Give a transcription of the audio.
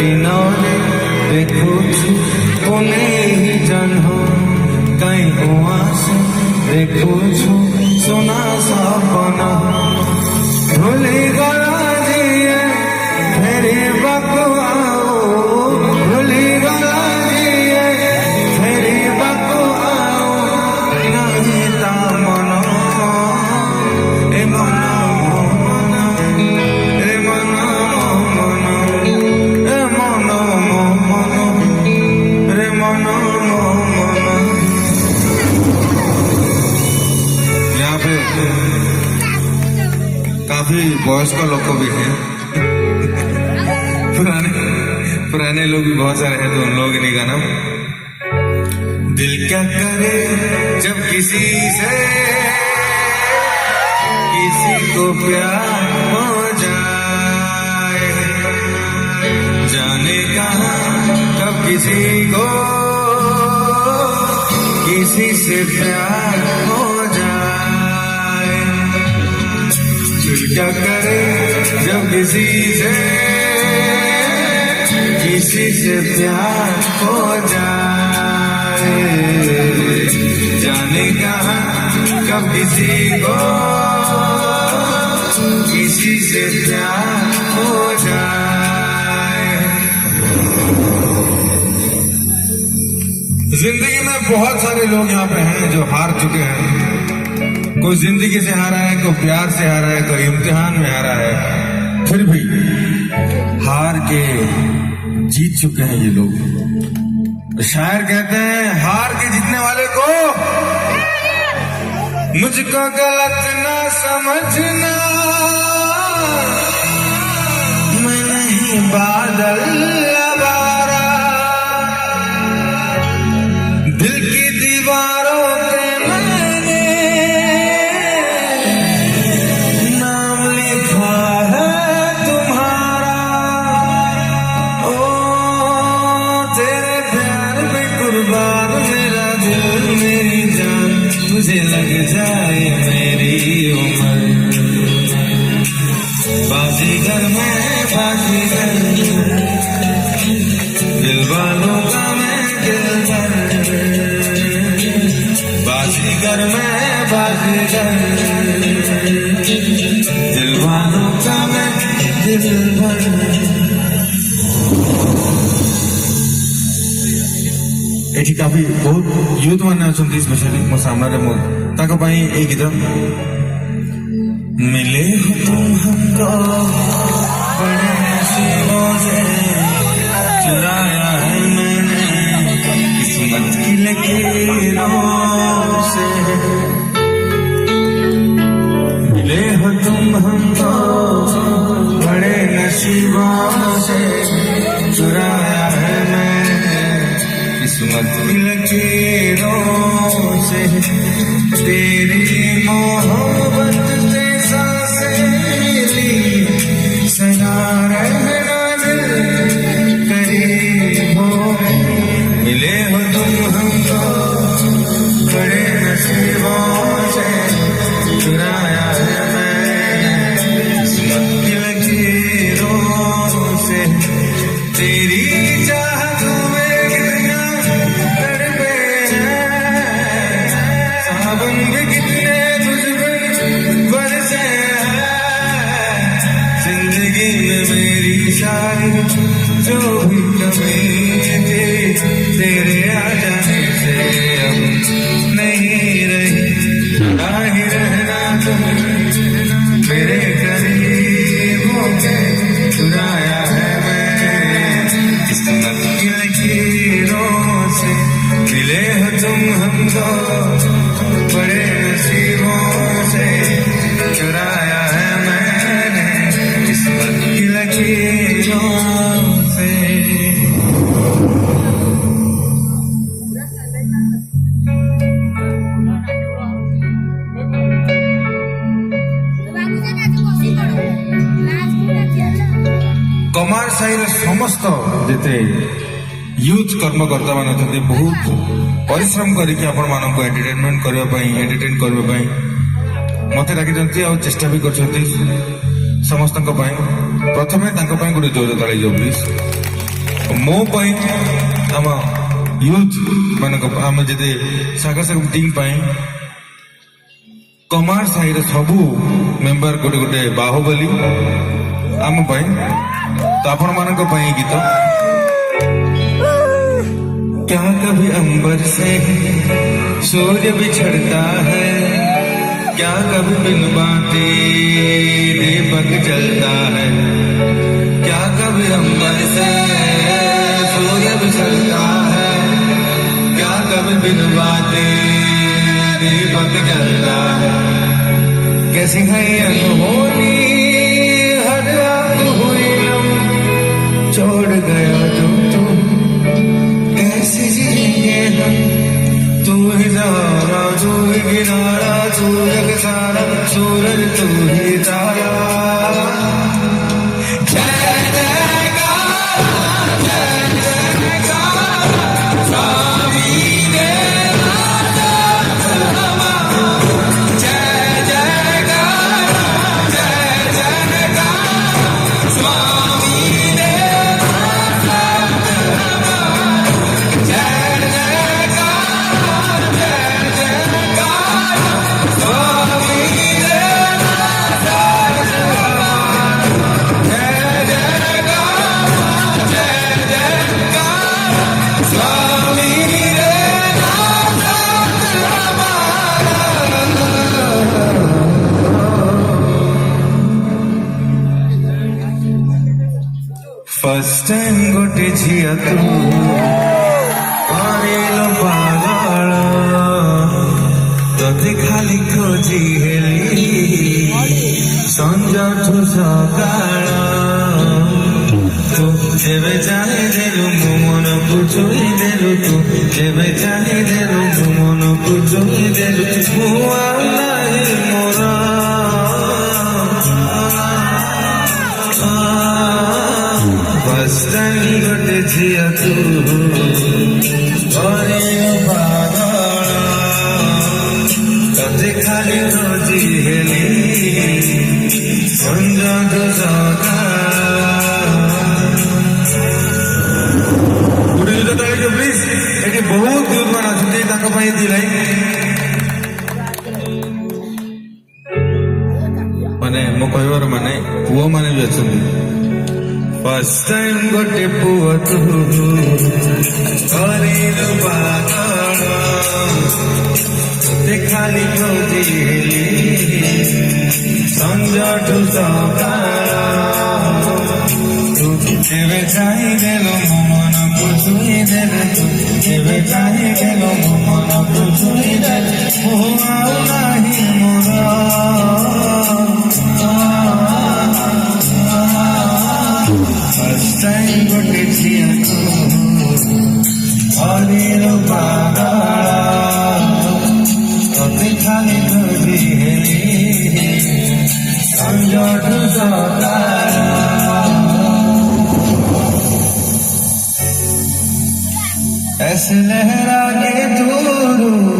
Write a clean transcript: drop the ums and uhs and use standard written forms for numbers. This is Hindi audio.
किनारे देखो कोने ही जन हो कहीं हुआ से देखो सुना सपना भूली गया जिए फेरी बकुआओ भूली गया जिए फेरी बकुआओ नहीं ता मनो ए मनो काफी वयस्क लोग भी हैं, पुराने लोग भी बहुत सारे हैं, तो उन लोगों ने गाना दिल क्या करे जब किसी से किसी को प्यार हो जाए जाने कहाँ कब किसी को किसी से प्यार हो जाए दिल क्या करे जब किसी से प्यार हो जाए जाने कहाँ कब किसी को किसी से प्यार हो जाए। जिंदगी में बहुत सारे लोग यहाँ पे हैं जो हार चुके हैं, कोई जिंदगी से हारा है, कोई प्यार से हारा है, कोई इम्तिहान में हारा है, फिर भी हार के जीत चुके हैं ये लोग। शायर कहते हैं हार के जीतने वाले को मुझको गलत ना समझना मैं नहीं बादल लबारा दिल की दीवारों पे मैंने नाम लिखा है तुम्हारा ओ तेरे प्यार में कुर्बान मेरा दिल मेरी जान मुझे लग जाए मेरी उम्र बाजीगर में बाजीगर दिल वालों का मैं दिलबर बाजीगर में बाजीगर दिल वालों का मैं दिलबर। एठी काफी बहुत यूथ मैंने अच्छा स्पेशली मो सामने ताको पाई एक गीत मिले हो तुम हमको बड़े नसीबों से चुराया है मैंने किस्मत की लकीरों से मिले हो तुम हमको बड़े नसीबों से चुराया है मैंने किस्मत की लकीरों से तेरी मोहब्बत से सांसें ली सदा रहना दिल करीब हो मिले हो तुम हमको बड़े नसीबों से चुराया है मैंने किस्मत की लकीरों से तेरी चाहत में जिंदगी में मेरी सारी जो भी कमी थी तेरे आ जाने से अब नहीं रही ना ही रहना तुम मेरे करीब होके चुराया है मैंने किस्मत की लकीरों से मिले हो तुम हमको बड़े नसीबों से चुराया है मैंने किस्मत की लकीरों से। कमार साहिर समस्त जिते यूथ कर्मकर्ता मान बहुत परिश्रम करके आपण मानक एंटरटेनमेंट करने एंटरटेन करने मत डाकी चेष्टा भी कर समस्त प्रथमे गोटे जोर ताली जो प्लीज। ମୋ ପାଇଁ ଆମ ୟୁଥ୍ ମାନଙ୍କ ଆମେ ଯଦି ଶାଖା ଶାଖା ଟିମ୍ ପାଇଁ କମାର ସାହିର ସବୁ ମେମ୍ବର ଗୋଟେ ଗୋଟେ ବାହୁବଲି ଆମ ପାଇଁ ତ ଆପଣମାନଙ୍କ ପାଇଁ ଗୀତ क्या कभी अंबर से सूर्य बिछड़ता है क्या कभी बिन बाते दीपक जलता है क्या कभी अंबर से सूर्य बिछड़ता है क्या कभी बिन बाते दीपक जलता है कैसी है अनहोनी हर रात हुई लम छोड़ गया जो तुम कैसे जिएंगे हम तू ही सहारा तू ही किनारा तू जग सारा सूरज तू ही तारा फर्स्ट टाइम गोटे झिया तू अरेलो पागल तोते खाली खोजी हेली संजठू सकाळ तू जेबे चाहे देलु मो मन को छुई देलु तू जेबे चाहे देलु मो मन को छुई देलु मुआ नाही मोरा फर्स्ट टाइम गोटे झिया तू अरेलो पागल तोते खाली खोजी हेली संजठू प्लीज ये बहुत यूथ मान आसुँच माने मो कहबार माने पुओ माने भी अच्छा फर्स्ट टाइम गोटे पुओ तू अरेलो पागल तोते खाली खोजी हेली संजठू सकाळ जेबे चाहे देलो मो मन को छुई देले तू जेबे चाहे देलो मो मन को छुई देले मुआ नाही मोरा फर्स्ट टाइम गोटे झिया तू अरेलो पागल तोते खाली खोजी हेली संजठू सकाळ ऐसे लहरा के दूर